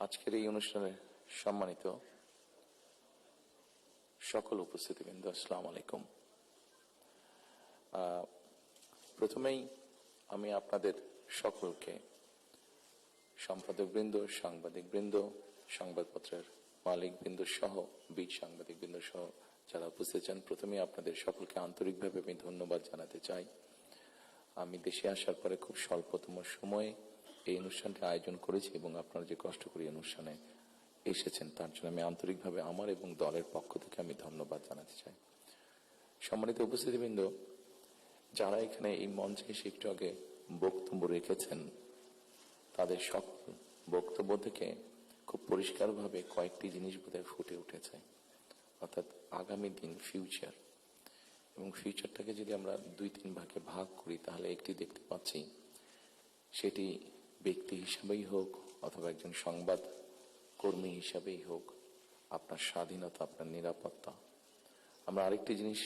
আজকের এই অনুষ্ঠানে সম্মানিত সকল উপস্থিতিবৃন্দ, আসসালামু আলাইকুম। প্রথমেই আমি আপনাদের সকলকে, সম্পাদকবৃন্দ, সাংবাদিকবৃন্দ, সংবাদপত্রের মালিকবৃন্দ সহ বীর সাংবাদিকবৃন্দ সহ যারা উপস্থিত আছেন, প্রথমেই আপনাদের সকলকে আন্তরিকভাবে আমি ধন্যবাদ জানাতে চাই। আমি দেশে আসার পরে খুব স্বল্পতম সময়ে এই অনুষ্ঠানটি আয়োজন করেছি এবং আপনারা যে কষ্ট করে অনুষ্ঠানে এসেছেন তার জন্য আমি আন্তরিকভাবে আমার এবং দলের পক্ষ থেকে আমি ধন্যবাদ জানাতে চাই। সম্মানিত উপস্থিতিবৃন্দ, যারা এখানে এই মঞ্চে এসে একটু আগে বক্তব্য রেখেছেন, তাদের সকল বক্তব্য থেকে খুব পরিষ্কারভাবে কয়েকটি জিনিস বোধহয় ফুটে উঠেছে, অর্থাৎ আগামী দিন, ফিউচার। এবং ফিউচারটাকে যদি আমরা 2-3 ভাগে ভাগ করি তাহলে একটি দেখতে পাচ্ছি, সেটি ব্যক্তি হিসাবেই হোক অথবা একজন সংবাদ কর্মী হিসাবেই হোক, আপনার স্বাধীনতা, আপনার নিরাপত্তা। আমরা আরেকটি জিনিস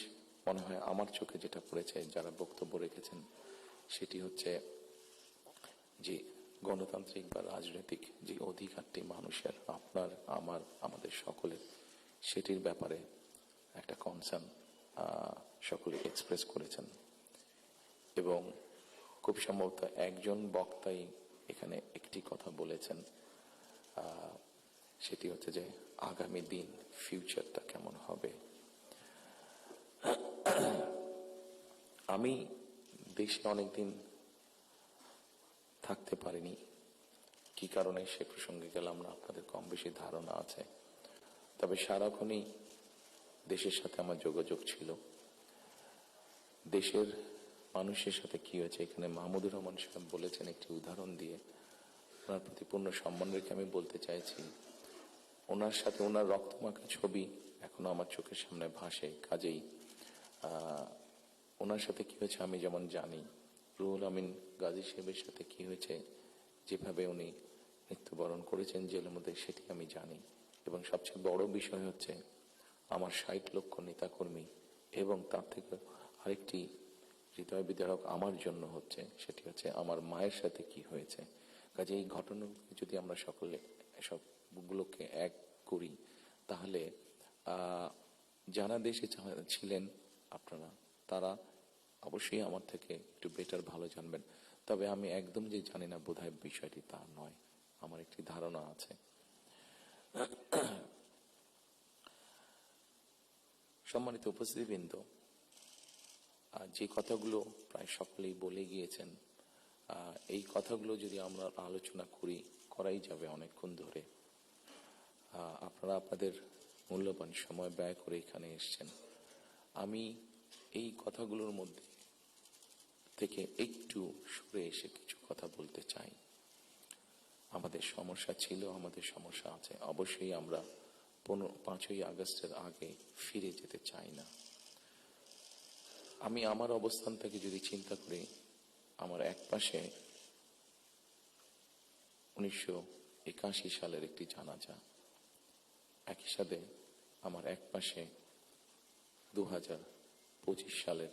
মনে হয় আমার চোখে যেটা পড়েছে যারা বক্তব্য রেখেছেন, সেটি হচ্ছে যে গণতান্ত্রিক বা রাজনৈতিক যে অধিকারটি মানুষের, আপনার, আমার, আমাদের সকলের, সেটির ব্যাপারে একটা কনসার্ন সকলে এক্সপ্রেস করেছেন। এবং খুব সম্ভবত একজন বক্তাই এখানে একটি কথা বলেছেন, সেটি হচ্ছে যে আগামী দিন, ফিউচারটা কেমন হবে। আমি দেশে অনেকদিন থাকতে পারিনি, কি কারণে সে প্রসঙ্গে গেলাম না, আপনাদের কম বেশি ধারণা আছে। তবে সারাক্ষণই দেশের সাথে আমার যোগাযোগ ছিল। দেশের মানুষের সাথে কি হয়েছে, এখানে মাহমুদুর রহমান সাহেব বলেছেন একটি উদাহরণ দিয়ে, ওনার প্রতি পূর্ণ সম্মান রেখে আমি বলতে চাইছি, ওনার সাথে ওনার রক্তমাখা ছবি এখনো আমার চোখের সামনে ভাসে। কাজেই ওনার সাথে কি হয়েছে আমি যেমন জানি, রুহুল আমিন গাজী সাহেবের সাথে কি হয়েছে, যেভাবে উনি মৃত্যুবরণ করেছেন জেলের মধ্যে, সেটি আমি জানি। এবং সবচেয়ে বড় বিষয় হচ্ছে আমার 60 লক্ষ নেতাকর্মী, এবং তার থেকে আরেকটি হৃদয় বিদারক আমার জন্য হচ্ছে, সেটি হচ্ছে আমার মায়ের সাথে কি হয়েছে। কাজে এই ঘটনাগুলো যদি আমরা সকলে সবগুলোকে এক করি, তাহলে যারা দেশে ছিলেন আপনারা, তারা অবশ্যই আমার থেকে একটু বেটার ভালো জানবেন। তবে আমি একদম যে জানি না বোধহয় বিষয়টি তা নয়, আমার একটি ধারণা আছে। সম্মানিত উপস্থিতিবৃন্দ, যে কথাগুলো প্রায় সকলেই বলে গিয়েছেন, এই কথাগুলো যদি আমরা আলোচনা করাই যাবে অনেকক্ষণ ধরে। আপনারা আপনাদের মূল্যবান সময় ব্যয় করে এখানে এসেছেন। আমি এই কথাগুলোর মধ্যে থেকে একটু সরে এসে কিছু কথা বলতে চাই। আমাদের সমস্যা ছিল, আমাদের সমস্যা আছে। অবশ্যই আমরা 5ই আগস্টের আগে ফিরে যেতে চাই না। আমি আমার অবস্থান থেকে যদি চিন্তা করি, আমার এক পাশে 1981 সালের একটি জানাজা, একই সাথে আমার এক পাশে 2025 সালের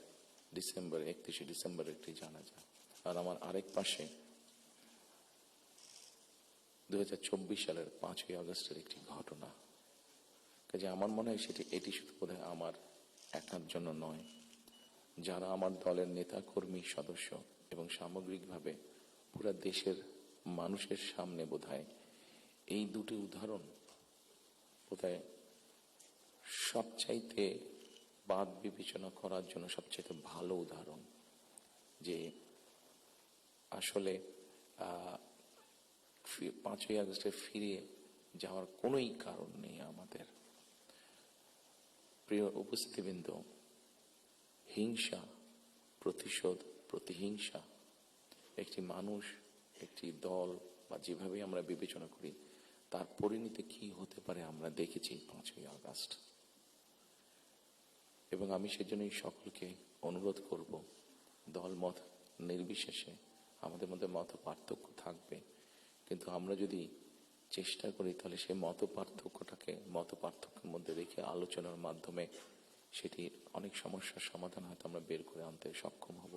31 ডিসেম্বরের একটি জানাজা, আর আমার আরেক পাশে 2024 সালের 5ই আগস্টের একটি ঘটনা। কাজে আমার মনে হয় এটি শুধু বোধহয় আমার একার জন্য নয়, যারা আমার দলের নেতা কর্মী সদস্য এবং সামগ্রিকভাবে পুরা দেশের মানুষের সামনে বোধহয় এই দুটি উদাহরণ বোধহয় সবচাইতে বাদ বিবেচনা করার জন্য সবচাইতে ভালো উদাহরণ, যে আসলে 5ই আগস্টে ফিরে যাওয়ার কোনোই কারণ নেই আমাদের। প্রিয় উপস্থিতিবৃন্দ, হিংসা, প্রতিশোধ, প্রতিহিংসা একটি মানুষ, একটি দল বা যেভাবে আমরা বিবেচনা করি, তার পরিণতি কি হতে পারে আমরা দেখেছি 5ই আগস্ট। এবং আমি সেজন্যই সকলকে অনুরোধ করব, দল মত নির্বিশেষে আমাদের মধ্যে মত পার্থক্য থাকবে, কিন্তু আমরা যদি চেষ্টা করি তাহলে সেই মত পার্থক্যের মধ্যে রেখে আলোচনার মাধ্যমে সেটি অনেক সমস্যার সমাধান হয়তো আমরা বের করে আনতে সক্ষম হব।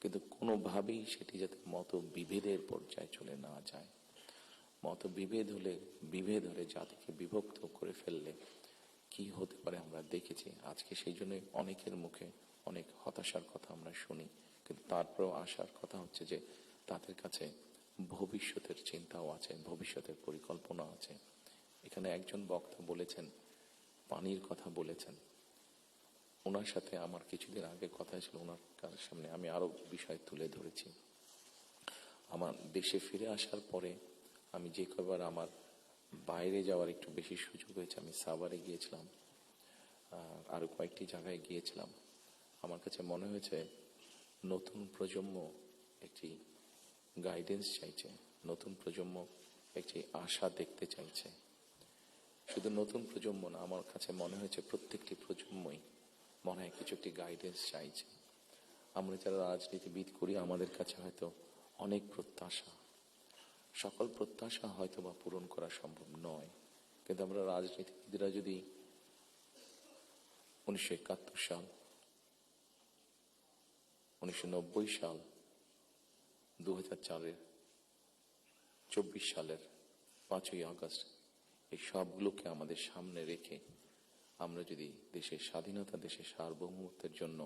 কিন্তু কোনোভাবেই সেটি যাতে মত বিভেদের পর্যায়ে চলে না যায়। বিভেদ হলে জাতিকে বিভক্ত করে ফেললে কি হতে পারে আমরা দেখেছি। আজকে সেই জন্য অনেকের মুখে অনেক হতাশার কথা আমরা শুনি, কিন্তু তারপরেও আসার কথা হচ্ছে যে তাদের কাছে ভবিষ্যতের চিন্তাও আছে, ভবিষ্যতের পরিকল্পনা আছে। এখানে একজন বক্তা বলেছেন, পানির কথা বলেছেন। ওনার সাথে আমার কিছুদিন আগে কথা ছিল, ওনার সামনে আমি আরো বিষয় তুলে ধরেছি। আমার দেশে ফিরে আসার পরে আমি যে কবার আমার বাইরে যাওয়ার একটু বেশি সুযোগ হয়েছে, আমি সাভারে গিয়েছিলাম, আরো কয়েকটি জায়গায় গিয়েছিলাম। আমার কাছে মনে হয়েছে নতুন প্রজন্ম একটি গাইডেন্স চাইছে, নতুন প্রজন্ম একটি আশা দেখতে চাইছে। শুধু নতুন প্রজন্ম না, আমার কাছে মনে হয়েছে প্রত্যেকটি প্রজন্মই মনে হয় কিছু একটি গাইডেন্স চাইছে। আমরা যারা রাজনীতিবিদ করি আমাদের কাছে হয়তো অনেক প্রত্যাশা, সকল প্রত্যাশা হয়তো বা পূরণ করা সম্ভব নয়, কিন্তু আমরা রাজনীতিবিদরা যদি 1971 সাল, 1990 সাল, 2004-এর 24 সালের 5ই আগস্ট এই সবগুলোকে আমাদের সামনে রেখে আমরা যদি দেশের স্বাধীনতা, দেশের সার্বভৌমত্বের জন্য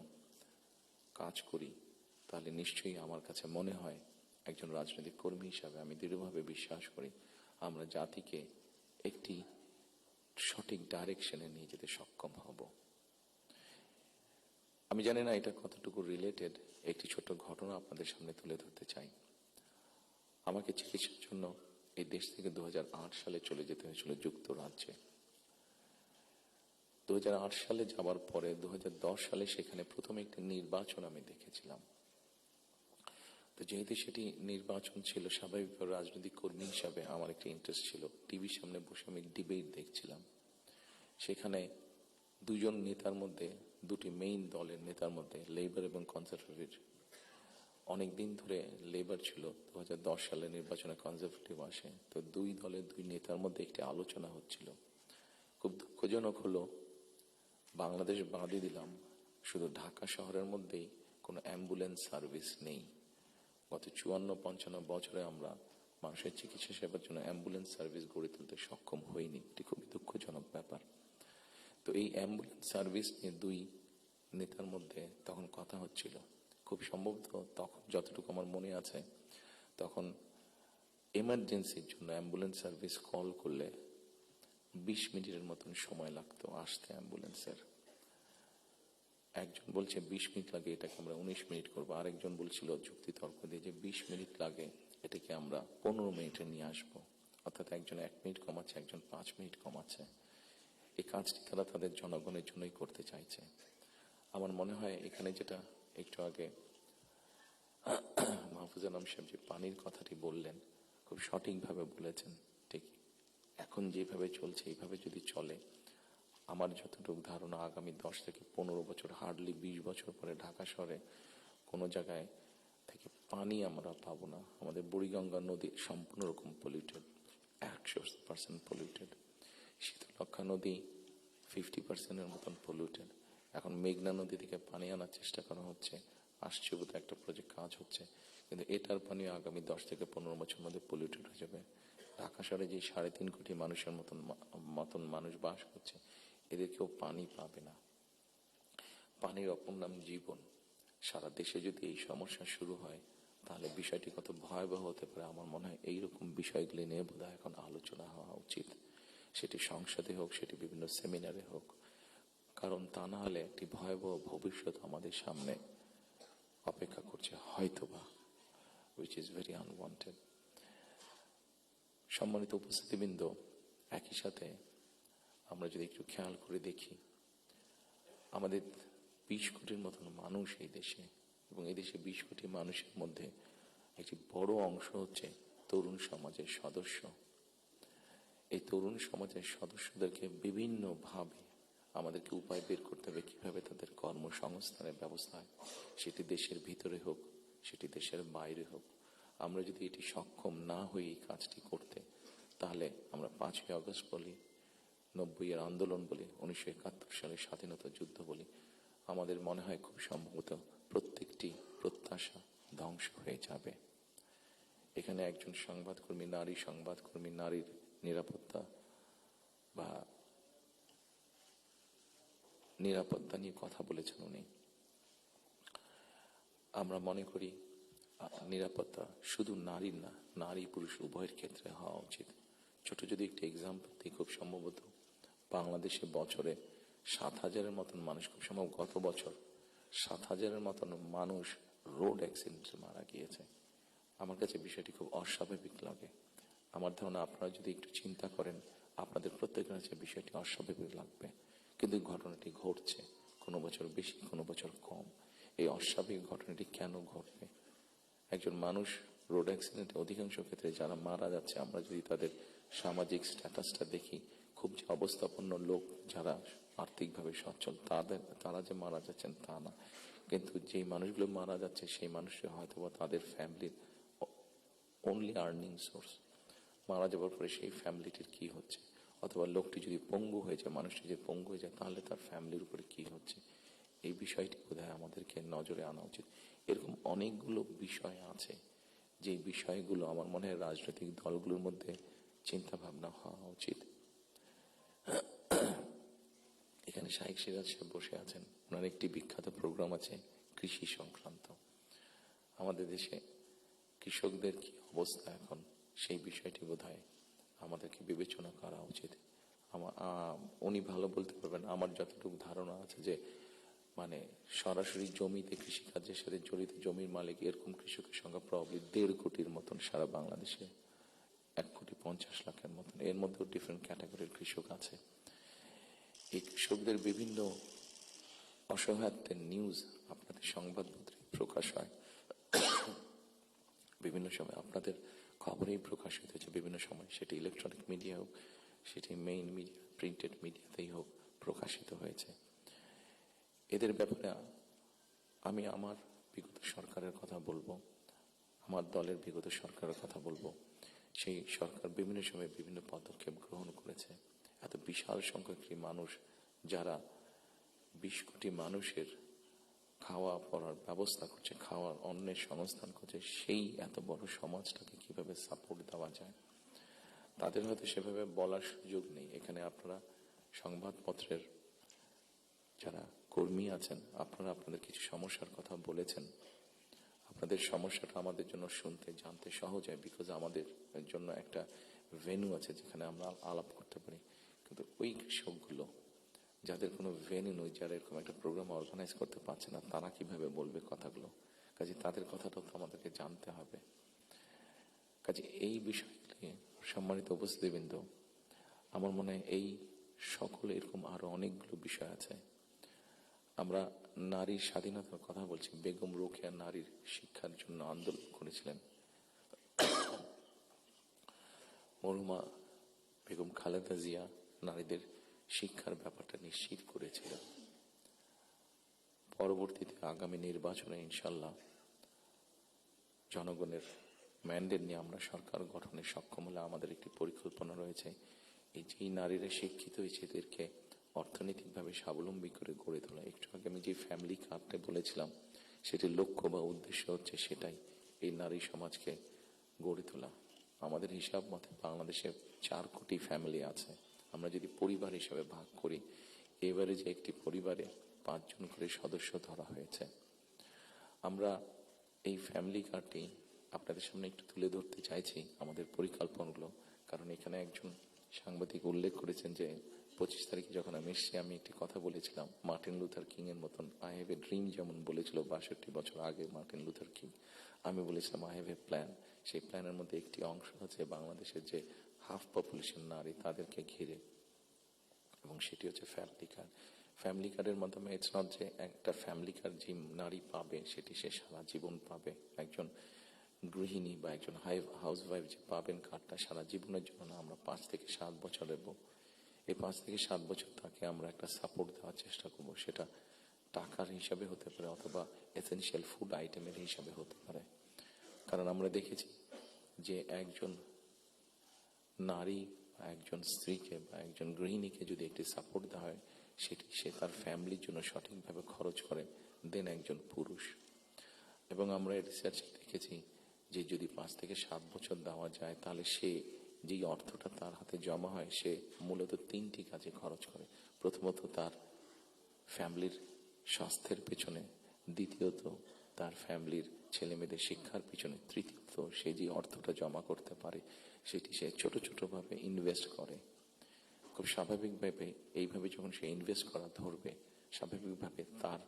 কাজ করি, তাহলে নিশ্চয়ই আমার কাছে মনে হয় একজন রাজনৈতিক কর্মী হিসাবে আমি দৃঢ়ভাবে বিশ্বাস করি আমরা জাতিকে একটি সঠিক ডাইরেকশনে নিয়ে যেতে সক্ষম হব। আমি জানি না এটা কতটুকু রিলেটেড, একটি ছোট ঘটনা আপনাদের সামনে তুলে ধরতে চাই। আমাকে চিকিৎসার জন্য এই দেশ থেকে 2008 সালে চলে যেতে হয়েছিল যুক্তরাজ্যে। 2008 সালে যাবার পরে 2010 সালে সেখানে প্রথম একটি নির্বাচন আমি দেখেছিলাম। তো যেহেতু সেটি নির্বাচন ছিল, স্বাভাবিকভাবে রাজনৈতিক কর্মী হিসাবে আমার একটি ইন্টারেস্ট ছিল। টিভির সামনে বসে আমি ডিবেট দেখছিলাম। সেখানে দুজন নেতার মধ্যে, দুটি মেইন দলের নেতার মধ্যে, লেবার এবং কনজারভেটিভ, অনেকদিন ধরে লেবার ছিল, 2010 সালে নির্বাচনে কনজারভেটিভ আসে। তো দুই দলের দুই নেতার মধ্যে একটি আলোচনা হচ্ছিল। খুব দুঃখজনক হলো, বাংলাদেশ বাদই দিলাম, শুধু ঢাকা শহরের মধ্যেই কোনো অ্যাম্বুলেন্স সার্ভিস নেই। গত 54-55 বছরে আমরা মানুষের চিকিৎসা সেবার জন্য অ্যাম্বুলেন্স সার্ভিস গড়ে তুলতে সক্ষম হইনি। এটি খুবই দুঃখজনক ব্যাপার। তো এই অ্যাম্বুলেন্স সার্ভিস নিয়ে দুই নেতার মধ্যে তখন কথা হচ্ছিল। খুব সম্ভবত তখন যতটুকু আমার মনে আছে, তখন এমার্জেন্সির জন্য অ্যাম্বুলেন্স সার্ভিস কল করলে 20 মিনিটের মতন সময় লাগতো আসতে অ্যাম্বুলেন্সের। একজন বলছে 20 মিনিট লাগে, এটাকে আমরা 19 মিনিট করবো। আরেকজন বলছিল যুক্তি তর্ক দিয়ে যে 20 মিনিট লাগে, এটাকে আমরা 15 মিনিটে নিয়ে আসবো। অর্থাৎ একজন 1 মিনিট কমাচ্ছে, একজন 5 মিনিট কমাচ্ছে। এই কাজটি তারা তাদের জনগণের জন্যই করতে চাইছে। আমার মনে হয় এখানে যেটা একটু আগে মাহফুজ আলম সাহেব যে পানির কথাটি বললেন, খুব সঠিকভাবে বলেছেন। ঠিক এখন যেভাবে চলছে এইভাবে যদি চলে, আমার যতটুকু ধারণা আগামী 10 থেকে 15 বছর, হার্ডলি 20 বছর পরে ঢাকা শহরে কোনো জায়গায় থেকে পানি আমরা পাবো না। আমাদের বুড়িগঙ্গা নদী সম্পূর্ণ রকম পলিউটেড, 100% পলিউটেড। শীতলক্ষা নদী 50%-এর মতন পলিউটেড। এখন মেঘনা নদী থেকে পানি আনার চেষ্টা করা হচ্ছে, আসছে বোধহয় একটা প্রজেক্ট কাজ হচ্ছে, কিন্তু এটার পানি আগামী 10 থেকে 15 বছরের মধ্যে পলিউটেড হয়ে যাবে। ঢাকা শহরে যে 3.5 কোটি মানুষের মতন মানুষ বাস করছে, এদের কেউ পানি পাবে না। পানির অপর নাম জীবন। সারা দেশে যদি এই সমস্যা শুরু হয়, তাহলে বিষয়টি কত ভয়াবহ হতে পারে। আমার মনে হয় এইরকম বিষয়গুলি নিয়ে বোধহয় এখন আলোচনা হওয়া উচিত, সেটি সংসদে হোক, সেটি বিভিন্ন সেমিনারে হোক। কারণ তা না হলে একটি ভয়াবহ ভবিষ্যৎ আমাদের সামনে অপেক্ষা করছে হয়তোবা, which is very unwanted. সম্মানিত উপস্থিতিবৃন্দ, একই সাথে আমরা যদি একটু খেয়াল করে দেখি, আমাদের 20 কোটির মতন মানুষ এই দেশে, এবং এই দেশে 20 কোটি মানুষের মধ্যে একটি বড় অংশ হচ্ছে তরুণ সমাজের সদস্য। এই তরুণ সমাজের সদস্যদেরকে বিভিন্নভাবে আমাদেরকে উপায় বের করতে হবে কিভাবে তাদের কর্মসংস্থানের ব্যবস্থা হয়, সেটি দেশের ভিতরে হোক, সেটি দেশের বাইরে হোক। আমরা যদি এটি সক্ষম না হই এই কাজটি করতে, তাহলে আমরা 5ই আগস্ট বলি, 90-এর আন্দোলন বলি, 1971 সালের স্বাধীনতা যুদ্ধ বলি, আমাদের মনে হয় খুব সম্ভবত প্রত্যেকটি প্রত্যাশা ধ্বংস হয়ে যাবে। এখানে একজন সংবাদকর্মী, নারী সংবাদকর্মী, নারীর নিরাপত্তা বা নিরাপত্তা নিয়ে কথা বলেছেন উনি। আমরা মনে করি নিরাপত্তা শুধু নারীর না, নারী পুরুষ উভয়ের ক্ষেত্রে হওয়া উচিত। ছোট যদি একটি এক্সাম্পল দিই, খুব সম্ভবত বাংলাদেশে বছরে 7,000-এর মতন মানুষ, খুব সম্ভব গত বছর 7,000-এর মতন মানুষ রোড অ্যাক্সিডেন্টে মারা গিয়েছে। আমার কাছে বিষয়টি খুব অস্বাভাবিক লাগে। আমার ধারণা আপনারা যদি একটু চিন্তা করেন, আপনাদের প্রত্যেকের কাছে বিষয়টি অস্বাভাবিক লাগবে, কিন্তু ঘটনাটি ঘটছে, কোনো বছর বেশি, কোনো বছর কম। এই অস্বাভাবিক ঘটনাটি কেন ঘটবে? একজন মানুষ রোড অ্যাক্সিডেন্টে অধিকাংশ ক্ষেত্রে যারা মারা যাচ্ছে, আমরা যদি তাদের সামাজিক স্ট্যাটাসটা দেখি, খুব যে অবস্থাপন্ন লোক, যারা আর্থিকভাবে সচ্ছল, তারা যে মারা যাচ্ছেন তা না, কিন্তু যেই মানুষগুলো মারা যাচ্ছে সেই মানুষরা হয়তো তাদের ফ্যামিলির অনলি আর্নিং সোর্স। মারা যাওয়ার পরে সেই ফ্যামিলিটির কি হচ্ছে, অথবা লোকটি যদি পঙ্গু হয়ে যায়, মানুষটি যদি পঙ্গু হয়ে যায়, তাহলে তার ফ্যামিলির উপরে কি হচ্ছে, এই বিষয়টি বোধহয় আমাদেরকে নজরে আনা উচিত। এরকম অনেকগুলো বিষয় আছে, যে বিষয়গুলো আমার মনে হয় রাজনৈতিক দলগুলোর মধ্যে চিন্তা ভাবনা হওয়া উচিত। এখানে শাইখ সিরাজ সাহেব বসে আছেন, ওনার একটি বিখ্যাত প্রোগ্রাম আছে কৃষি সংক্রান্ত। আমাদের দেশে কৃষকদের কি অবস্থা এখন, সেই বিষয়টি বোধহয় আমাদেরকে বিবেচনা করা উচিত। উনি ভালো বলতে পারবেন। আমার যতটুকু ধারণা আছে যে মানে সরাসরি জমিতে কৃষিকাজের সাথে জড়িত জমির মালিক এরকম কৃষকের সংখ্যা প্রবাবলি 1.5 কোটির মতন সারা বাংলাদেশে, 1,50,00,000-এর মতন। এর মধ্যেও ডিফারেন্ট ক্যাটাগরির কৃষক আছে। এই কৃষকদের বিভিন্ন অসহায়ত্বের নিউজ আপনাদের সংবাদপত্রে প্রকাশ হয়, বিভিন্ন সময় আপনাদের খবরেই প্রকাশিত হয়েছে, বিভিন্ন সময় সেটি ইলেকট্রনিক মিডিয়া হোক, সেটি মেইন মিডিয়া প্রিন্টেড মিডিয়াতেই হোক, প্রকাশিত হয়েছে। এদের ব্যাপারে আমি আমার বিগত সরকারের কথা বলবো, আমার দলের বিগত সরকারের কথা বলবো। সেই সরকার বিভিন্ন সময় বিভিন্ন পদক্ষেপ গ্রহণ করেছে। এত বিশাল সংখ্যক মানুষ, যারা 20 কোটি মানুষের খাওয়া পড়ার ব্যবস্থা করছে, খাওয়ার অন্নের সংস্থান করছে, সেই এত বড় সমাজটাকে কিভাবে সাপোর্ট দেওয়া যায়, তাদের হয়তো সেভাবে বলার সুযোগ নেই। এখানে আপনারা সংবাদপত্রের যারা কর্মী আছেন, আপনারা আপনাদের কিছু সমস্যার কথা বলেছেন। আপনাদের সমস্যাটা আমাদের জন্য শুনতে জানতে সহজ হয়, বিকজ আমাদের জন্য একটা ভেন্যু আছে যেখানে আমরা আলাপ করতে পারি। কিন্তু ওই কৃষকগুলো যাদের কোনো ভেন্যু নেই, যারা এরকম একটা প্রোগ্রাম অর্গানাইজ করতে পারছে না, তারা কিভাবে বলবে কথাগুলো? কাজে তাদের কথাটাও তো আমাদেরকে জানতে হবে। কাজে এই বিষয়গুলি, সম্মানিত উপস্থিতিবৃন্দ, আমার মনে হয় এই সকল এরকম আরো অনেকগুলো বিষয় আছে। আমরা নারীর স্বাধীনতার কথা বলছি। বেগম রোকেয়া নারীর শিক্ষার জন্য আন্দোলন করেছিলেন। মরহুমা বেগম খালেদা জিয়া নারীদের শিক্ষার ব্যাপারটা নিশ্চিত করেছিলেন। পরবর্তীতে আগামী নির্বাচনে ইনশাল্লাহ জনগণের ম্যান্ডেট নিয়ে আমরা সরকার গঠনে সক্ষম হলে আমাদের একটি পরিকল্পনা রয়েছে, এই যেই নারীরা শিক্ষিত হয়েছে এদেরকে অর্থনৈতিকভাবে স্বাবলম্বী করে গড়ে তোলা। একটু আগে আমি যে ফ্যামিলি কার্ডটা বলেছিলাম, সেটির লক্ষ্য বা উদ্দেশ্য হচ্ছে সেটাই, এই নারী সমাজকে গড়ে তোলা। আমাদের হিসাব মতে বাংলাদেশে 4 কোটি ফ্যামিলি আছে। আমরা যদি পরিবার হিসাবে ভাগ করি, এবারে যে একটি পরিবারে 5 জন করে সদস্য ধরা হয়েছে। আমরা এই ফ্যামিলি কার্ডটি আপনাদের সামনে একটু তুলে ধরতে চাইছি, আমাদের পরিকল্পনাগুলো। কারণ এখানে একজন সাংবাদিক উল্লেখ করেছেন যে 25 তারিখে যখন আমি এসেছি, আমি একটি কথা বলেছিলাম মার্টিন লুথার কিং এর মতন, আই হ্যাভ এ ড্রিম, যেমন বলেছিল 62 বছর আগে মার্টিন লুথার কিং। আমি বলেছিলাম আই হ্যাভ এ প্ল্যান। সেই প্ল্যানের মধ্যে একটি অংশ হচ্ছে বাংলাদেশের যে হাফ পপুলেশন নারী, তাদেরকে ঘিরে, এবং সেটি হচ্ছে ফ্যামিলি কার্ড। ফ্যামিলি কার্ডের মাধ্যমে ইটস নট যে একটা ফ্যামিলি কার্ড যে নারী পাবে সেটি সে সারা জীবন পাবে। একজন গৃহিণী বা একজন হাউস ওয়াইফ যে পাবেন কার্ডটা সারা জীবনের জন্য না, আমরা 5 থেকে 7 বছর দেব। এই 5 থেকে 7 বছর তাকে আমরা একটা সাপোর্ট দেওয়ার চেষ্টা করব। সেটা টাকার হিসাবে হতে পারে, অথবা এসেনশিয়াল ফুড আইটেমের হিসাবে হতে পারে। কারণ আমরা দেখেছি যে একজন নারী বা একজন স্ত্রীকে বা একজন গৃহিণীকে যদি একটি সাপোর্ট দেওয়া হয়, সেটি সে তার ফ্যামিলির জন্য সঠিকভাবে খরচ করে দেন একজন পুরুষ। এবং আমরা রিসার্চে দেখেছি যে যদি 5 থেকে 7 বছর দেওয়া যায় তাহলে সে যেই অর্থটা তার হাতে জমা হয় সে মূলত 3টি কাজে খরচ করে। প্রথমত তার ফ্যামিলির স্বাস্থ্যের পেছনে, দ্বিতীয়ত তার ফ্যামিলির ছেলে মেয়েদের শিক্ষার পিছনে, তৃতীয়ত সে যে অর্থটা জমা করতে পারে সেটি সে ছোট ছোট ভাবে ইনভেস্ট করে। খুব স্বাভাবিকভাবে এইভাবে যখন সে ইনভেস্ট করা ধরবে, স্বাভাবিকভাবে তার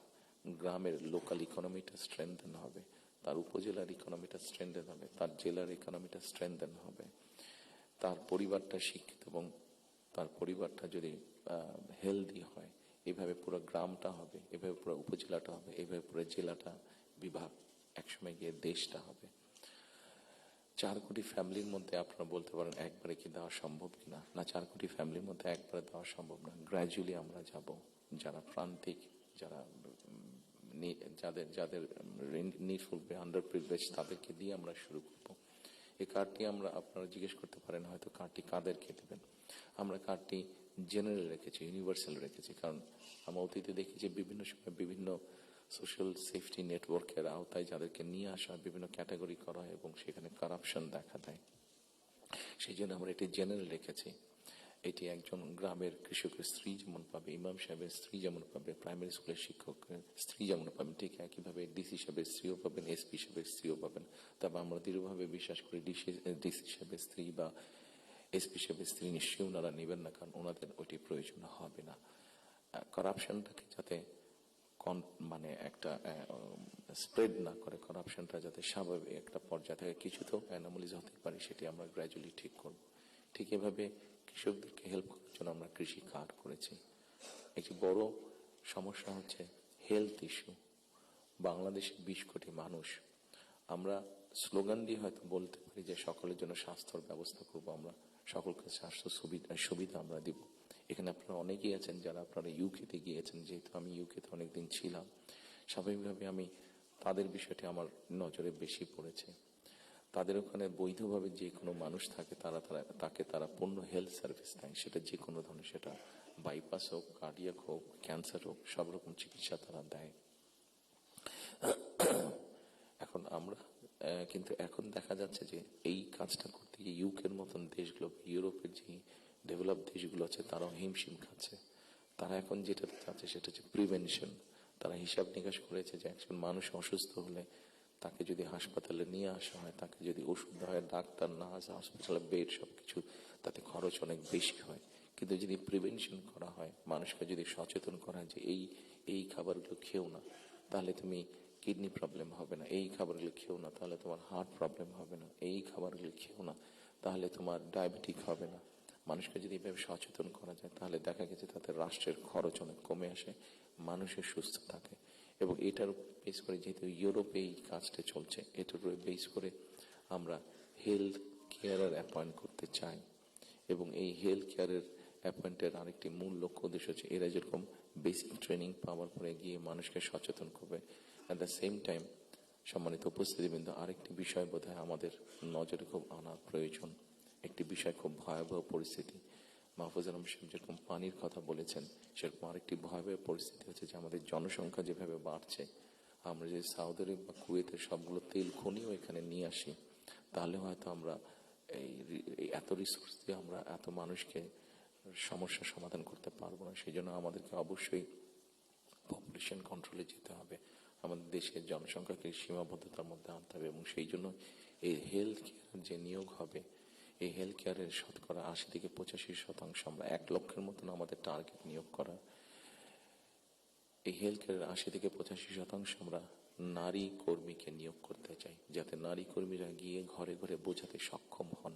গ্রামের লোকাল ইকোনমিটা স্ট্রেংথেন হবে, তার উপজেলার ইকোনমিটা স্ট্রেংথেন হবে, তার জেলার ইকোনমিটা স্ট্রেংথেন হবে, তার পরিবারটা শিক্ষিত এবং তার পরিবারটা যদি হেলদি হয়, এইভাবে পুরো গ্রামটা হবে, এভাবে পুরো উপজেলাটা হবে, এইভাবে পুরো জেলাটা, বিভাগ, একসময় গিয়ে দেশটা হবে। 4 কোটি ফ্যামিলির মধ্যে আপনারা বলতে পারেন একবারে কি দেওয়া সম্ভব কিনা? না, 4 কোটি ফ্যামিলির মধ্যে একবারে দেওয়া সম্ভব না। গ্র্যাজুয়ালি আমরা যাব, যারা প্রান্তিক, যারা যাদের যাদের নিডফুল, আন্ডার প্রিভিলেজ, তাদেরকে দিয়ে আমরা শুরু করব। এই কার্ডটি আমরা, আপনারা জিজ্ঞেস করতে পারেন হয়তো কার্ডটি কাদেরকে দেবেন। আমরা কার্ডটি জেনারেল রেখেছি, ইউনিভার্সাল রেখেছি, কারণ আমরা অতীতে দেখি যে বিভিন্ন সময় বিভিন্ন সোশ্যাল সেফটি নেটওয়ার্কের আওতায় যাদেরকে নিয়ে আসা বিভিন্ন ক্যাটাগরি করা হয় এবং সেখানে কারাপশন দেখা দেয়। সেই জন্য আমরা এটি জেনারেল রেখেছি। এটি একজন গ্রামের কৃষকের স্ত্রী যেমন পাবে, ইমাম সাহেবের স্ত্রী যেমন পাবে, প্রাইমারি স্কুলের শিক্ষকের স্ত্রী যেমন পাবেন, ঠিক একইভাবে ডিসি সাহেবের স্ত্রীও পাবেন, এসপি সাহেবের স্ত্রীও পাবেন। তবে আমরা দৃঢ়ভাবে বিশ্বাস করি ডিসি সাহেবের স্ত্রী বা এসপি সাহেবের স্ত্রী নিশ্চয়ই ওনারা নেবেন না, কারণ ওনাদের ওইটি প্রয়োজন হবে না। কারাপশনটাকে যাতে মানে একটা স্প্রেড না করে, কারাপশনটা যাতে স্বাভাবিক একটা পর্যায়ে থেকে, কিছু তো অ্যানোমালিজ হতে পারে, সেটি আমরা গ্র্যাজুয়ালি ঠিক করব। ঠিক এভাবে কৃষকদেরকে হেল্প করার জন্য আমরা কৃষি কার্ড করেছি। একটি বড় সমস্যা হচ্ছে হেলথ ইস্যু। বাংলাদেশে 20 কোটি মানুষ। আমরা স্লোগান দিয়ে হয়তো বলতে পারি যে সকলের জন্য স্বাস্থ্যের ব্যবস্থা করব, আমরা সকলকে স্বাস্থ্য সুবিধা আমরা দিব। এখানে আপনারা অনেকেই আছেন যারা আপনারা ইউকেতে গিয়েছেন, যেহেতু আমি ইউকেতে অনেকদিন ছিলাম, স্বাভাবিকভাবে আমি তাদের বিষয়টি আমার নজরে বেশি পড়েছে। তাদের ওখানে বৈধভাবে যে কোনো মানুষ থাকে তাকে তারা পূর্ণ হেলথ সার্ভিস দেয়, সেটা যে কোনো ধরনের, সেটা বাইপাস হোক, কার্ডিয়াক হোক, ক্যান্সার হোক, সব রকম চিকিৎসা তারা দেয়। এখন আমরা কিন্তু এখন দেখা যাচ্ছে যে এই কাজটা করতে গিয়ে ইউকের মতন দেশগুলো, ইউরোপের যে ডেভেলপ দেশগুলো আছে, তারাও হিমশিম খাচ্ছে। তারা এখন যেটা চাচ্ছে সেটা হচ্ছে প্রিভেনশন। তারা হিসাব নিকাশ করেছে যে একজন মানুষ অসুস্থ হলে তাকে যদি হাসপাতালে নিয়ে আসা হয়, তাকে যদি ওষুধ দেওয়া হয়, ডাক্তার, নার্স, হসপিটালে বেড, সবকিছু, তাতে খরচ অনেক বেশি হয়। কিন্তু যদি প্রিভেনশন করা হয়, মানুষকে যদি সচেতন করা হয় যে এই খাবারগুলো খেও না, তাহলে তুমি কিডনি প্রবলেম হবে না, এই খাবারগুলো খেও না তাহলে তোমার হার্ট প্রবলেম হবে না, এই খাবারগুলো খেও না তাহলে তোমার ডায়াবেটিক হবে না। মানুষকে যদি এভাবে সচেতন করা যায় তাহলে দেখা গেছে তাতে রাষ্ট্রের খরচ অনেক কমে আসে, মানুষের সুস্থ থাকে। এবং এটার উপর বেস করে, যেহেতু ইউরোপে এই কাজটা চলছে, এটার উপরে বেস করে আমরা হেলথ কেয়ারার অ্যাপয়েন্ট করতে চাই। এবং এই হেলথ কেয়ারের অ্যাপয়েন্টের আরেকটি মূল লক্ষ্য উদ্দেশ্য হচ্ছে এরা যেরকম বেসিক ট্রেনিং পাওয়ার পরে গিয়ে মানুষকে সচেতন করবে, অ্যাট দ্য সেম টাইম সম্মানিত উপস্থিতিবৃন্দ, আরেকটি বিষয় বোধহয় আমাদের নজরে খুব আনা প্রয়োজন। একটি বিষয়, খুব ভয়াবহ পরিস্থিতি। মাহফুজ আলম সাহেব যেরকম পানির কথা বলেছেন, সেরকম আরেকটি ভয়াবহ পরিস্থিতি হচ্ছে যে আমাদের জনসংখ্যা যেভাবে বাড়ছে, আমরা যদি সৌদি আরব বা কুয়েতের সবগুলো তেল খনিও এখানে নিয়ে আসি, তাহলে হয়তো আমরা এই এত রিসোর্স দিয়ে আমরা এত মানুষকে সমস্যার সমাধান করতে পারবো না। সেই জন্য আমাদেরকে অবশ্যই পপুলেশন কন্ট্রোলে যেতে হবে, আমাদের দেশের জনসংখ্যাকে সীমাবদ্ধতার মধ্যে আনতে হবে। এবং সেই জন্য এই হেলথ কেয়ার যে নিয়োগ হবে, এই হেলথ কেয়ারের শতকরা 80 থেকে 85% আমরা 1 লক্ষের মতন আমাদের টার্গেট নিয়োগ করা। এই হেলথ কেয়ারের 80 থেকে 85% আমরা নারী কর্মীকে নিয়োগ করতে চাই, যাতে নারী কর্মীরা গিয়ে ঘরে ঘরে বোঝাতে সক্ষম হন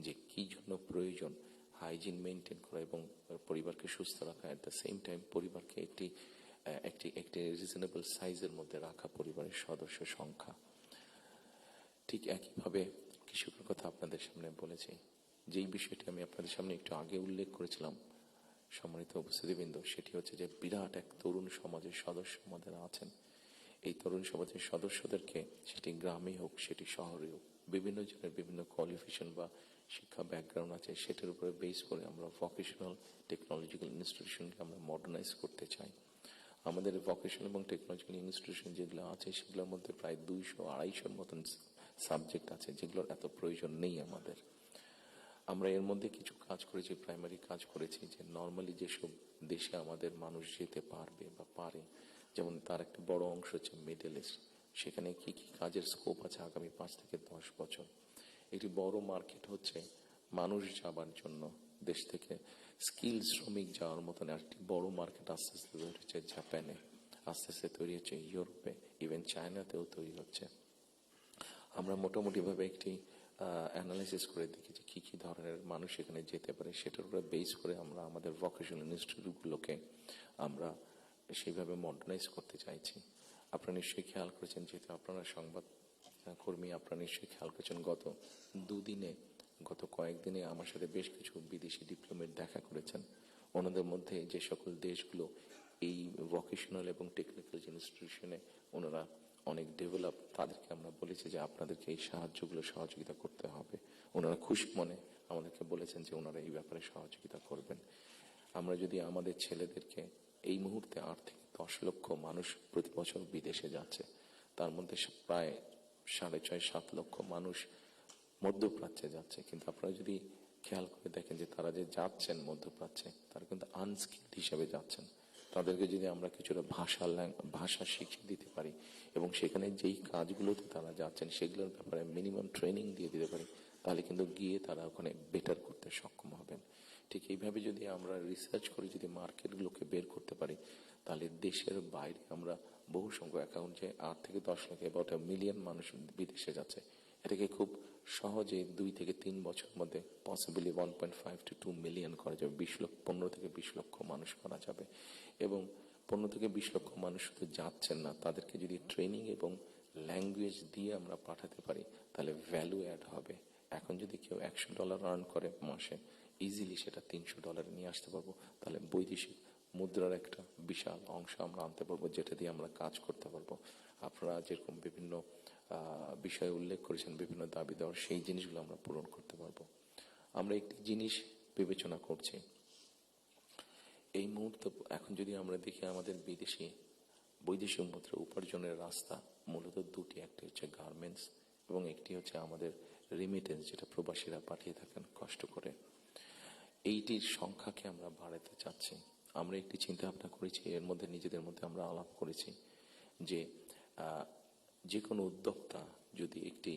যে কি জন্য প্রয়োজন হাইজিন মেনটেন করা এবং পরিবারকে সুস্থ রাখা, এট দ্য সেম টাইম পরিবারকে একটি রিজনেবল সাইজের মধ্যে রাখা, পরিবারের সদস্য সংখ্যা। ঠিক একইভাবে কৃষকের কথা আপনাদের সামনে বলেছি, যেই বিষয়টি আমি আপনাদের সামনে একটু আগে উল্লেখ করেছিলাম সম্মানিত উপস্থিতিবৃন্দ, সেটি হচ্ছে যে বিরাট এক তরুণ সমাজের সদস্য আমাদের আছেন। এই তরুণ সমাজের সদস্যদেরকে, সেটি গ্রামে হোক সেটি শহরে হোক, বিভিন্ন জনের বিভিন্ন কোয়ালিফিকেশন বা শিক্ষা ব্যাকগ্রাউন্ড আছে, সেটার উপরে বেস করে আমরা ভোকেশনাল টেকনোলজিক্যাল ইনস্টিটিউশনকে আমরা মডার্নাইজ করতে চাই। আমাদের ভোকেশনাল এবং টেকনোলজিক্যাল ইনস্টিটিউশন যেগুলো আছে সেগুলোর মধ্যে প্রায় 200-250 মতন সাবজেক্ট আছে যেগুলোর এত প্রয়োজন নেই আমাদের। আমরা এর মধ্যে কিছু কাজ করেছি, প্রাইমারি কাজ করেছি, যে নর্মালি যেসব দেশে আমাদের মানুষ যেতে পারবে বা পারে, যেমন তার একটা বড় অংশ হচ্ছে মিডল ইস্ট, সেখানে কি কি কাজের স্কোপ আছে আগামী 5 থেকে 10 বছর। একটি বড় মার্কেট হচ্ছে মানুষ যাবার জন্য, দেশ থেকে স্কিল শ্রমিক যাওয়ার মতন একটি বড় মার্কেট আস্তে আস্তে তৈরি হচ্ছে জাপানে, আস্তে আস্তে তৈরি হচ্ছে ইউরোপে, ইভেন চায়নাতেও তৈরি হচ্ছে। আমরা মোটামুটিভাবে একটি অ্যানালাইসিস করে দেখেছি কি কি ধরনের মানুষ এখানে যেতে পারে, সেটার উপরে বেস করে আমরা আমাদের ভোকেশনাল ইনস্টিটিউটগুলোকে আমরা সেইভাবে মডার্নাইজ করতে চাইছি। আপনারা নিশ্চয়ই খেয়াল করেছেন, যেহেতু আপনারা সংবাদ কর্মী, আপনারা নিশ্চয়ই খেয়াল করেছেন গত কয়েকদিনে আমার সাথে বেশ কিছু বিদেশি ডিপ্লোমেট দেখা করেছেন। ওনাদের মধ্যে যে সকল দেশগুলো এই ভোকেশনাল এবং টেকনিক্যাল ইনস্টিটিউশনে ওনারা অনেক ডেভেলপ, তাদেরকে আমরা বলেছি যে আপনাদেরকে এই সহযোগিতা করতে হবে। ওনারা খুশি মনে আমাদেরকে বলেছেন যে ওনারা এই ব্যাপারে সহযোগিতা করবেন। আমরা যদি আমাদের ছেলেদেরকে, এই মুহূর্তে 8 থেকে 10 লক্ষ মানুষ প্রতি বছর বিদেশে যাচ্ছে, তার মধ্যে প্রায় 6.5-7 লক্ষ মানুষ মধ্যপ্রাচ্যে যাচ্ছে, কিন্তু আপনারা যদি খেয়াল করে দেখেন যে তারা যে যাচ্ছেন মধ্যপ্রাচ্যে, তারা কিন্তু আনস্কিল্ড হিসেবে যাচ্ছেন। তাদেরকে যদি আমরা কিছুটা ভাষা শিখিয়ে দিতে পারি এবং সেখানে যেই কাজগুলোতে তারা যাচ্ছেন সেগুলোর ব্যাপারে মিনিমাম ট্রেনিং দিয়ে দিতে পারি, তাহলে কিন্তু গিয়ে তারা ওখানে বেটার করতে সক্ষম হবেন। ঠিক এইভাবে যদি আমরা রিসার্চ করে যদি মার্কেটগুলোকে বের করতে পারি, তাহলে দেশের বাইরে আমরা বহু সংখ্যক অ্যাকাউন্ট, যে 8 থেকে 10 লাখ, অ্যাবাউট 1 মিলিয়ন মানুষ বিদেশে যাচ্ছে, এটাকে খুব সহজে 2 থেকে 3 বছরের মধ্যে পসিবলি 1.5 to 2 মিলিয়ন করা যাবে। 15 থেকে 20 লক্ষ মানুষ করা যাবে। এবং 15 থেকে 20 লক্ষ মানুষ শুধু যাচ্ছেন না, তাদেরকে যদি ট্রেনিং এবং ল্যাঙ্গুয়েজ দিয়ে আমরা পাঠাতে পারি, তাহলে ভ্যালু অ্যাড হবে। এখন যদি কেউ $100 আর্ন করে মাসে, ইজিলি সেটা $300 নিয়ে আসতে পারবো, তাহলে বৈদেশিক মুদ্রার একটা বিশাল অংশ আমরা আনতে পারবো, যেটা দিয়ে আমরা কাজ করতে পারবো। আপনারা যেরকম বিভিন্ন বিষয়ে উল্লেখ করেছেন, বিভিন্ন দাবি দেওয়ার, সেই জিনিসগুলো আমরা পূরণ করতে পারবো। আমরা একটি জিনিস বিবেচনা করছি এই মুহূর্তে, এখন যদি আমরা দেখি আমাদের বৈদেশিক মুদ্রা উপার্জনের রাস্তা মূলত দুটি, একটি হচ্ছে গার্মেন্টস এবং একটি হচ্ছে আমাদের রিমিটেন্স, যেটা প্রবাসীরা পাঠিয়ে থাকেন কষ্ট করে। এইটির সংখ্যাকে আমরা বাড়াতে চাচ্ছি। আমরা একটি চিন্তা ভাবনা করেছি, এর মধ্যে নিজেদের মধ্যে আমরা আলাপ করেছি যে কোনো উদ্যোক্তা যদি একটি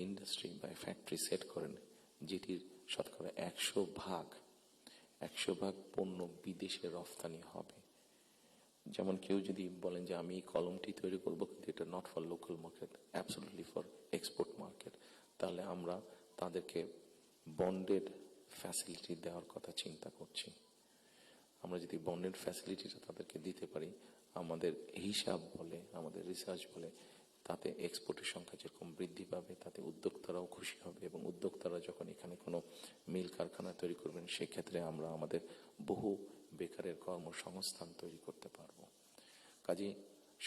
ইন্ডাস্ট্রি বা ফ্যাক্টরি সেট করেন, যেটির শতকরা 100 ভাগ পণ্য বিদেশে রফতানি হবে। যেমন কেউ যদি বলেন যে আমি এই কলমটি তৈরি করবো, কিন্তু এটা not for local market, absolutely for export market, তাহলে আমরা তাদেরকে বন্ডেড ফ্যাসিলিটি দেওয়ার কথা চিন্তা করছি। আমরা যদি বন্ডেড ফ্যাসিলিটিটা তাদেরকে দিতে পারি, আমাদের হিসাব বলে, আমাদের রিসার্চ বলে, তাতে এক্সপোর্টের সংখ্যা যেরকম বৃদ্ধি পাবে, তাতে উদ্যোক্তারাও খুশি হবে এবং উদ্যোক্তারা যখন এখানে কোনো মিল কারখানা তৈরি করবেন, সেক্ষেত্রে আমরা আমাদের বহু বেকারের কর্মসংস্থান তৈরি করতে পারবো। কাজেই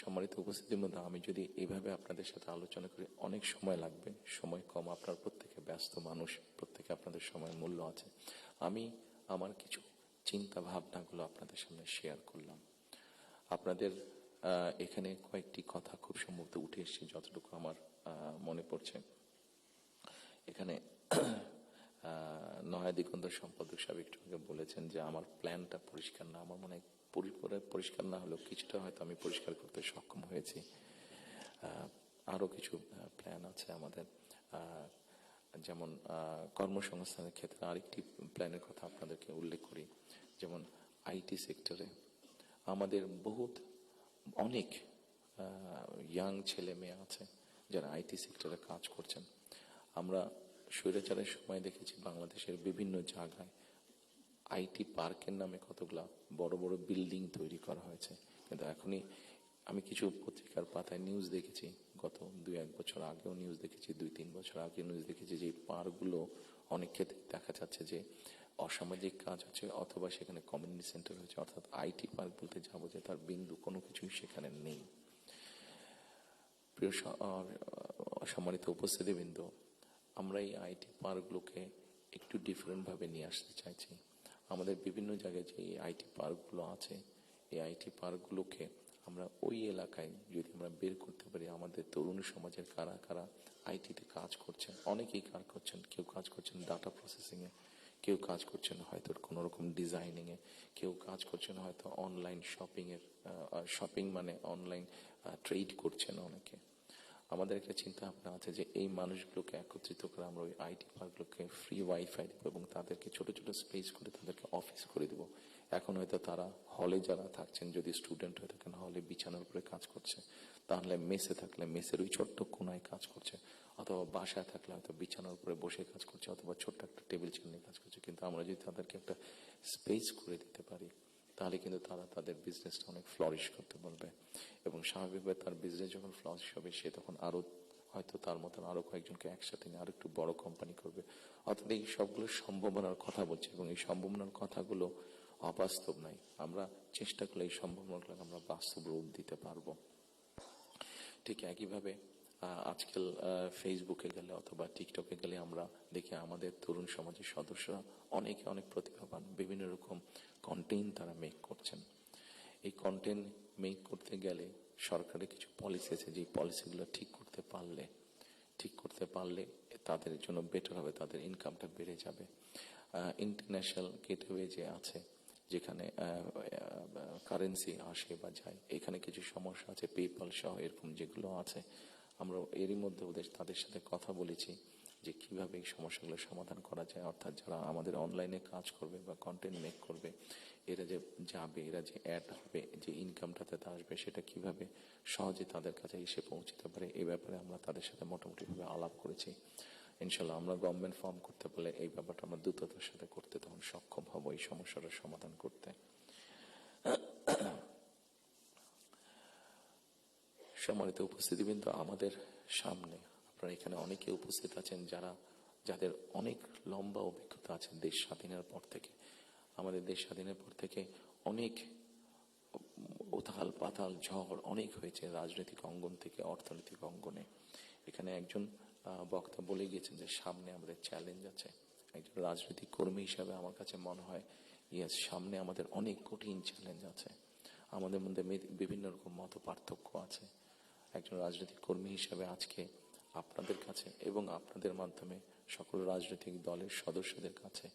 সম্মানিত উপস্থিতির মধ্যে আমি যদি এইভাবে আপনাদের সাথে আলোচনা করি, অনেক সময় লাগবে, সময় কম, আপনার প্রত্যেকে ব্যস্ত মানুষ, প্রত্যেকে আপনাদের সময়ের মূল্য আছে। আমি আমার কিছু চিন্তা ভাবনাগুলো আপনাদের সামনে শেয়ার করলাম। আপনাদের এখানে কয়েকটি কথা খুব সম্ভবত উঠে এসেছে, যতটুকু আমার মনে পড়ছে। এখানে নয়া দিগন্ত সম্পাদক সাহেব একটু আগে বলেছেন যে আমার প্ল্যানটা পরিষ্কার না। আমার মনে হয় পরিষ্কার না হলেও কিছুটা হয়তো আমি পরিষ্কার করতে সক্ষম হয়েছি। আরো কিছু প্ল্যান আছে আমাদের, যেমন কর্মসংস্থানের ক্ষেত্রে আরেকটি প্ল্যানের কথা আপনাদেরকে উল্লেখ করি। যেমন আইটি সেক্টরে আমাদের অনেক ইয়াং ছেলে মেয়ে আছে যারা আইটি সেক্টরে কাজ করছেন। আমরা স্বৈরাচারের সময় দেখেছি বাংলাদেশের বিভিন্ন জায়গায় আইটি পার্কের নামে কতগুলা বড় বড় বিল্ডিং তৈরি করা হয়েছে, কিন্তু এখনই আমি কিছু পত্রিকার পাতায় নিউজ দেখেছি, গত 2-1 বছর আগেও নিউজ দেখেছি, 2-3 বছর আগে নিউজ দেখেছি, যে পার্কগুলো অনেক ক্ষেত্রে দেখা যাচ্ছে যে অসামাজিক কাজ হচ্ছে, অথবা সেখানে কমিউনিটি সেন্টার হচ্ছে, অর্থাৎ আইটি পার্ক বলতে যাবো যে তার বিন্দু কোনো কিছুই সেখানে নেই। প্রিয় সম্মানিত উপস্থিতিবৃন্দ, আমরা এই আইটি পার্কগুলোকে একটু ডিফারেন্ট ভাবে নিয়ে আসতে চাইছি। আমাদের বিভিন্ন জায়গায় যে আইটি পার্কগুলো আছে, এই আইটি পার্কগুলোকে আমরা ওই এলাকায় যদি আমরা বের করতে পারি আমাদের তরুণ সমাজের কারা কারা আইটিতে কাজ করছেন, অনেকেই কাজ করছেন, কেউ কাজ করছেন ডাটা প্রসেসিংয়ে, কেউ কাজ করছেন হয়তো কোনো রকম ডিজাইনিংয়ে, কেউ কাজ করছেন হয়তো অনলাইন শপিংয়ের, শপিং মানে অনলাইন ট্রেড করছেন অনেকে। আমাদের একটা চিন্তা ভাবনা আছে যে এই মানুষগুলোকে একত্রিত করে আমরা ওই আইটি পার্কগুলোকে ফ্রি ওয়াইফাই দেবো এবং তাদেরকে ছোট ছোট স্পেস করে তাদেরকে অফিস করে দেবো। এখন হয়তো তারা হলে যারা থাকছেন, যদি স্টুডেন্ট হয়ে থাকেন হলে বিছানার উপরে কাজ করছে, তাহলে মেসে থাকলে মেসের ওই ছোট্ট কোনায় কাজ করছে, অথবা বাসায় থাকলে হয়তো বিছানার উপরে বসে কাজ করছে, অথবা ছোট্ট একটা টেবিল চেয়ার নিয়ে কাজ করছে। কিন্তু আমরা যদি তাদেরকে একটা স্পেস করে দিতে পারি তাহলে কিন্তু তারা তাদের বিজনেসটা অনেক ফ্লরিশ করতে বলবে এবং স্বাভাবিকভাবে তার বিজনেস যখন ফ্লরিশ হবে সে তখন আরো হয়তো তার মতন আরো কয়েকজনকে একসাথে নিয়ে আরো একটু বড় কোম্পানি করবে। অর্থাৎ এই সবগুলো সম্ভাবনার কথা বলছে এবং এই সম্ভাবনার কথাগুলো অবাস্তব নয়। আমরা চেষ্টা করলে এই সম্ভাবনাগুলো আমরা বাস্তব রূপ দিতে পারবো। ঠিক একইভাবে আজকাল ফেসবুকে গেলে অথবা টিকটকে গেলে আমরা দেখি আমাদের তরুণ সমাজের সদস্যরা অনেকে অনেক প্রতিভাবান, বিভিন্ন রকম কন্টেন্ট তারা মেক করছেন। এই কন্টেন্ট মেক করতে গেলে সরকারের কিছু পলিসি আছে, যে পলিসিগুলো ঠিক করতে পারলে তাদের জন্য বেটার হবে, তাদের ইনকামটা বেড়ে যাবে। ইন্টারন্যাশনাল গেটওয়ে যে আছে যেখানে কারেন্সি আসে বা যায়, এখানে কিছু সমস্যা আছে, পেপাল সহ এরকম যেগুলো আছে, আমরা এরই মধ্যে তাদের সাথে কথা বলেছি যে কিভাবে এই সমস্যাগুলো সমাধান করা যায়। অর্থাৎ যারা আমাদের অনলাইনে কাজ করবে বা কন্টেন্ট মেক করবে, এরা যে যাবে, এরা যে অ্যাড হবে, যে ইনকামটাতে আসবে, সেটা কিভাবে সহজে তাদের কাছে এসে পৌঁছতে পারে, এই ব্যাপারে আমরা তাদের সাথে মোটামুটিভাবে আলাপ করেছি। ইনশাল্লাহ আমরা গভর্নমেন্ট ফর্ম করতে পারলে এই ব্যাপারটা আমরা দ্রুততার সাথে করতে তখন সক্ষম হব এই সমস্যাটার সমাধান করতে। সম্মানিত উপস্থিতিবৃন্দ, আমাদের সামনে আপনারা এখানে অনেকে উপস্থিত আছেন যাদের অনেক লম্বা অভিজ্ঞতা আছে দেশ স্বাধীনের পর থেকে। আমাদের দেশ স্বাধীনের পর থেকে অনেক উথাল পাতাল ঝড় অনেক হয়েছে রাজনৈতিক অঙ্গন থেকে অর্থনৈতিক অঙ্গনে। এখানে একজন বক্তা বলে গিয়েছেন যে সামনে আমাদের চ্যালেঞ্জ আছে। একজন রাজনৈতিক কর্মী হিসাবে আমার কাছে মনে হয় সামনে আমাদের অনেক কঠিন চ্যালেঞ্জ আছে, আমাদের মধ্যে বিভিন্ন রকম মত পার্থক্য আছে। একজন রাজনৈতিক কর্মী হিসাবে আজকে আপনাদের কাছে এবং আপনাদের মাধ্যমে সকল রাজনৈতিক দলের সদস্যদের কাছে,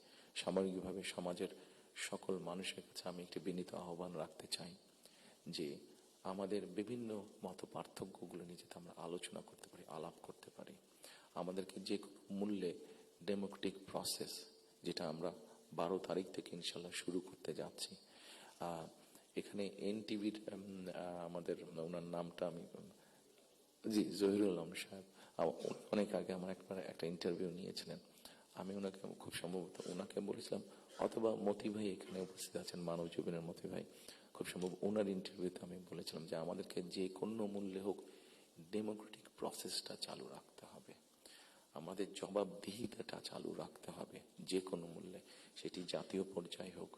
সামগ্রিকভাবে সমাজের সকল মানুষের কাছে আমি একটি বিনীত আহ্বান রাখতে চাই যে আমাদের বিভিন্ন মত পার্থক্যগুলো নিয়ে যাতে আমরা আলোচনা করতে পারি, আলাপ করতে পারি। আমাদেরকে যে কোনো মূল্যে ডেমোক্রেটিক প্রসেস, যেটা আমরা 12 তারিখ থেকে ইনশাল্লাহ শুরু করতে যাচ্ছি। এখানে এনটিভির আমাদের ওনার নামটা আমি জি জহিরুল আলম সাহেব অনেক আগে আমার একটা ইন্টারভিউ নিয়েছিলেন। আমি ওনাকে খুব সম্ভবত ওনাকে বলেছিলাম, অথবা মতি ভাই এখানে উপস্থিত আছেন, মানব জীবনের মতি ভাই, খুব সম্ভব ওনার ইন্টারভিউতে আমি বলেছিলাম যে আমাদেরকে যে কোনো মূল্যে হোক ডেমোক্রেটিক প্রসেসটা চালু রাখতে হবে, আমাদের জবাবদিহিতাটা চালু রাখতে হবে যে কোনো মূল্যে। সেটি জাতীয় পর্যায়ে হোক,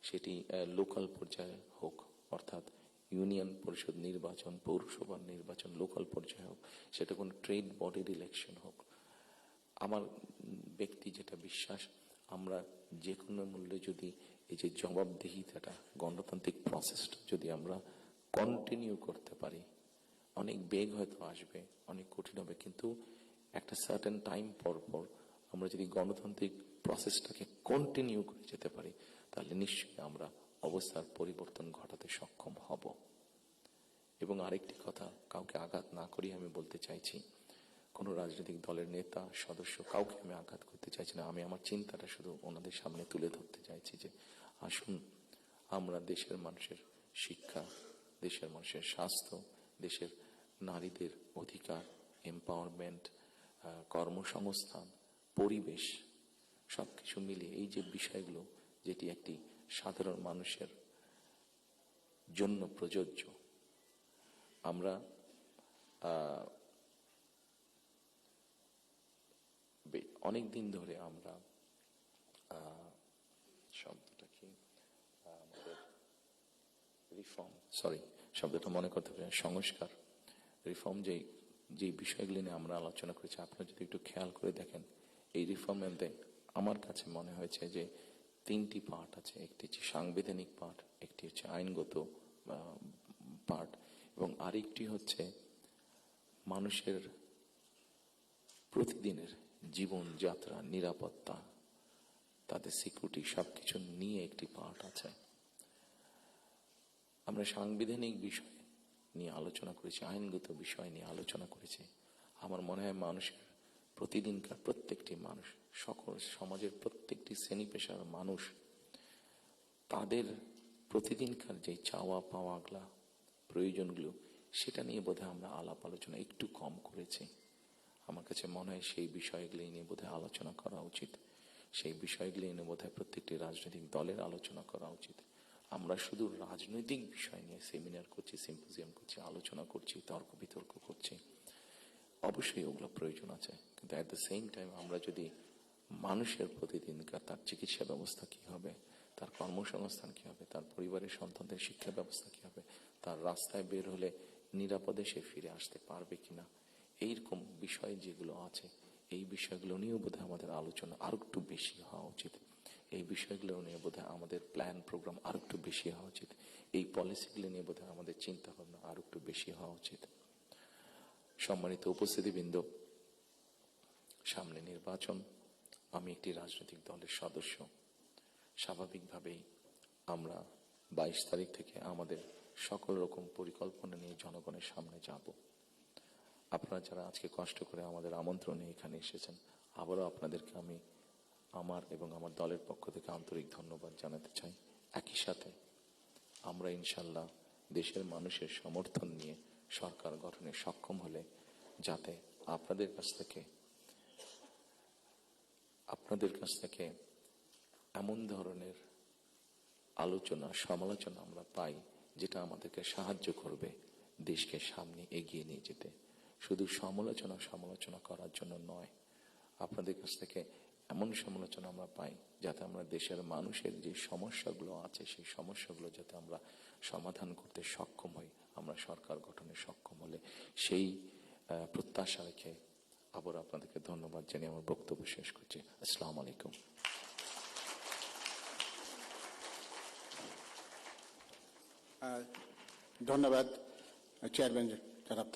সেটি লোকাল পর্যায়ে হোক, অর্থাৎ ইউনিয়ন পরিষদ নির্বাচন, পৌরসভার নির্বাচন, লোকাল পর্যায়ে হোক, সেটা কোনো ট্রেড বডির ইলেকশন হোক। আমার ব্যক্তি যেটা বিশ্বাস, আমরা যে কোনো মূল্যে যদি এই যে জবাবদিহিতাটা, গণতান্ত্রিক প্রসেসটা যদি আমরা কন্টিনিউ করতে পারি, অনেক বেগ হয়তো আসবে, অনেক কঠিন হবে, কিন্তু একটা সার্টেন টাইম পর পর আমরা যদি গণতান্ত্রিক প্রসেসটাকে কন্টিনিউ করে যেতে পারি, তাহলে নিশ্চয়ই আমরা অবস্থার পরিবর্তন ঘটাতে সক্ষম হব। এবং আরেকটি কথা, কাউকে আঘাত না করি আমি বলতে চাইছি, কোনো রাজনৈতিক দলের নেতা সদস্য কাউকে আমি আঘাত করতে চাইছি না। আমি আমার চিন্তাটা শুধু ওনাদের সামনে তুলে ধরতে চাইছি যে আসুন আমরা দেশের মানুষের শিক্ষা, দেশের মানুষের স্বাস্থ্য, দেশের নারীদের অধিকার, এম্পাওয়ারমেন্ট, কর্মসংস্থান, পরিবেশ, সবকিছু মিলিয়ে এই যে বিষয়গুলো, যেটি একটি সাধারণ মানুষের জন্য প্রযোজ্য, আমরা অনেক দিন ধরে আমরা শব্দটা কি আমাদের রিফর্ম, শব্দটা মনে করতে পারি, সংস্কার, রিফর্ম, যে বিষয়গুলি নিয়ে আমরা আলোচনা করেছি, আপনারা যদি একটু খেয়াল করে দেখেন এই রিফর্মের আমার কাছে মনে হয়েছে যে 3টি পার্ট আছে। একটি হচ্ছে সাংবিধানিক পার্ট, একটি হচ্ছে আইনগত পার্ট, এবং আরেকটি হচ্ছে মানুষের প্রতিদিনের জীবনযাত্রা, নিরাপত্তা, তাদের সিকিউরিটি সবকিছু নিয়ে একটি পার্ট আছে। আমরা সাংবিধানিক বিষয় নিয়ে আলোচনা করেছি, আইনগত বিষয় নিয়ে আলোচনা করেছি। আমার মনে হয় মানুষের প্রতিদিনকার প্রত্যেকটি মানুষ, সকল সমাজের প্রত্যেকটি শ্রেণী পেশার মানুষ, তাদের প্রতিদিনকার যে চাওয়া পাওয়াগুলা, প্রয়োজনগুলো, সেটা নিয়ে বোধহয় আমরা আলাপ আলোচনা একটু কম করেছি। আমার কাছে মনে হয় সেই বিষয়গুলি নিয়ে বোধহয় আলোচনা করা উচিত। সেই বিষয়গুলি নিয়ে বোধহয় প্রত্যেকটি রাজনৈতিক দলের আলোচনা করা উচিত। আমরা শুধু রাজনৈতিক বিষয় নিয়ে সেমিনার করছি, সিম্পোজিয়াম করছি, আলোচনা করছি, তর্ক বিতর্ক করছি। অবশ্যই ওগুলো প্রয়োজন আছে, কিন্তু অ্যাট দ্য সেম টাইম আমরা যদি মানুষের প্রতিদিনকার তার চিকিৎসা ব্যবস্থা কি হবে, তার কর্মসংস্থান কি হবে, তার পরিবারের সন্তানদের শিক্ষা ব্যবস্থা কি হবে, তার রাস্তায় বের হলে নিরাপদে সে ফিরে আসতে পারবে কিনা, এইরকম বিষয় যেগুলো আছে, এই বিষয়গুলো নিয়েও বোধহয় আমাদের আলোচনা আরো একটু বেশি হওয়া উচিত। এই বিষয়গুলো নিয়ে বোধহয় আমাদের প্ল্যান প্রোগ্রাম আরো একটু বেশি হওয়া উচিত। এই পলিসিগুলো নিয়ে বোধহয় আমাদের চিন্তা ভাবনা আরো একটু বেশি হওয়া উচিত। সম্মানিত উপস্থিতিবৃন্দ, সামনে নির্বাচন। আমি একটি রাজনৈতিক দলের সদস্য। স্বাভাবিকভাবেই আমরা 22 তারিখ থেকে আমাদের সকল রকম পরিকল্পনা নিয়ে জনগণের সামনে যাব। আপনারা যারা আজকে কষ্ট করে আমাদের আমন্ত্রণে এখানে এসেছেন, আবারও আপনাদেরকে আমি আমার এবং আমার দলের পক্ষ থেকে আন্তরিক ধন্যবাদ জানাতে চাই। একই সাথে আমরা ইনশাল্লাহ দেশের মানুষের সমর্থন নিয়ে সরকার গঠনে সক্ষম হলে যাতে আপনাদের কাছ থেকে এমন ধরনের আলোচনা, সমালোচনা আমরা পাই যেটা আমাদেরকে সাহায্য করবে দেশকে সামনে এগিয়ে নিয়ে যেতে। শুধু সমালোচনা করার জন্য নয়, আপনাদের কাছ থেকে এমন সমালোচনা আমরা পাই যাতে আমরা দেশের মানুষের যে সমস্যাগুলো আছে, সেই সমস্যাগুলো যাতে আমরা সমাধান করতে সক্ষম হই, আমরা সরকার গঠনে সক্ষম হলে, সেই প্রত্যাশা রেখে আবার আপনাদেরকে ধন্যবাদ জানিয়ে আমার বক্তব্য শেষ করছি। আসসালামু আলাইকুম। ধন্যবাদ চেয়ারম্যান জনাব